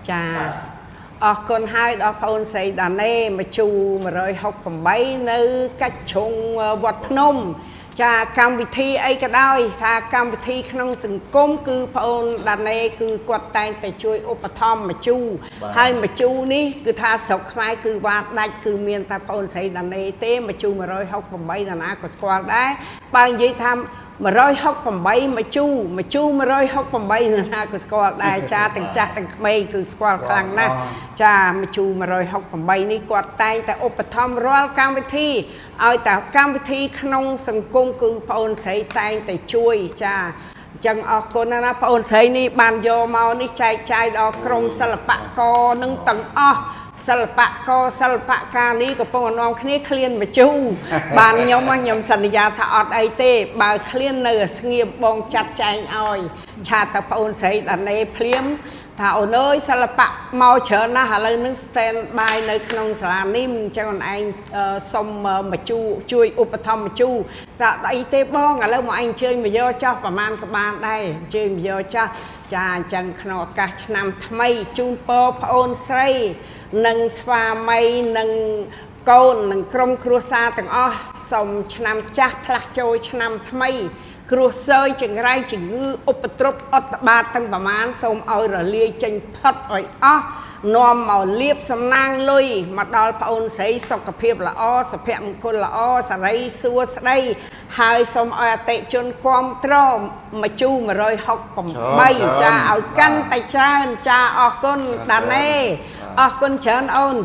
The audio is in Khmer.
ចាអរគុណហើយដល់បងអូនស្រីដាណេមកជួ168នៅកាច់ជ្រុងវត្តភ្នំចាកម្មវិធីអីក៏ដោយថាកម្មវិធីក្នុងសង្គមគឺបងអូនដាណេគឺគាត់តែងតែជួយឧបត្ថម្ភមកជួហើយមកជួនេះគឺថាស្រុកខ្មែរគឺវត្តដាច់គឺមានតែបងអូនស្រីដាណេទេមកជួ168ណាក៏ស្គាល់ដែរបើនិយាយថា168មកជួ168ណាក៏ស្គាល់ដែរចាទាំងចាស់ទាំងក្មេងគឺស្គាល់ខ្លាំងណាស់ចាមកជួ168នេះគាត់តែងតែឧបត្ថម្ភរាល់កម្មវិធីឲ្យតែកម្មវិធីក្នុងសង្គមគឺបងអូនស្រីតែងតែជួយចាអញ្ចឹងអរគុណណាបងអូនស្រីនេះបានយកមកនេះចែកចាយដល់ក្រុមសិល្បករនឹងទាំងអស់សិល្បករសិល្បការនេះកំពុងនាំគ្នាឃ្លានមកជូបានខ្ញុំសន្យាថាអត់អីទេបើឃ្លាននៅស្ងៀមបងចាត់ចែងឲ្យឆាតតែបងអូនស្រីដាណេភ្លាមថាអូនអើយសិល្បៈមកច្រើនណាស់ឥឡូវនឹង stand by នៅក្នុងសាលានេះអញ្ចឹងអូនឯងសុំមកជួយឧបត្ថម្ភមកជួថាអីទេបងឥឡូវមកឯងអញ្ជើញមកយកចោះប្រហែលក៏បានដែរអញ្ជើញមកយកចោះចាអញ្ចឹងក្នុងឱកាសឆ្នាំថ្មីជូនពរប្អូនស្រីនិងស្វាមីនិងកូននិងក្រុមគ្រួសារទាំងអស់សូមឆ្នាំចាស់ផ្លាស់ចូលឆ្នាំថ្មីគ្រោះសើយចង្រៃជំងឺឧបទ្រពអត្តបាតទាំងប្រមាណសូមឲ្យរលាយចេញផុតឲ្យអស់នាំមកលៀបសំណាងលុយមកដល់ប្អូនស្រីសុខភាពល្អសុភមង្គលល្អសារីសួស្តីហើយសូមឲ្យអតិជនគ្រប់ត្រមកជួ168ចាឲ្យកាន់តែច្រើនចាអរគុណដាណេអរគុណច្រើនអូន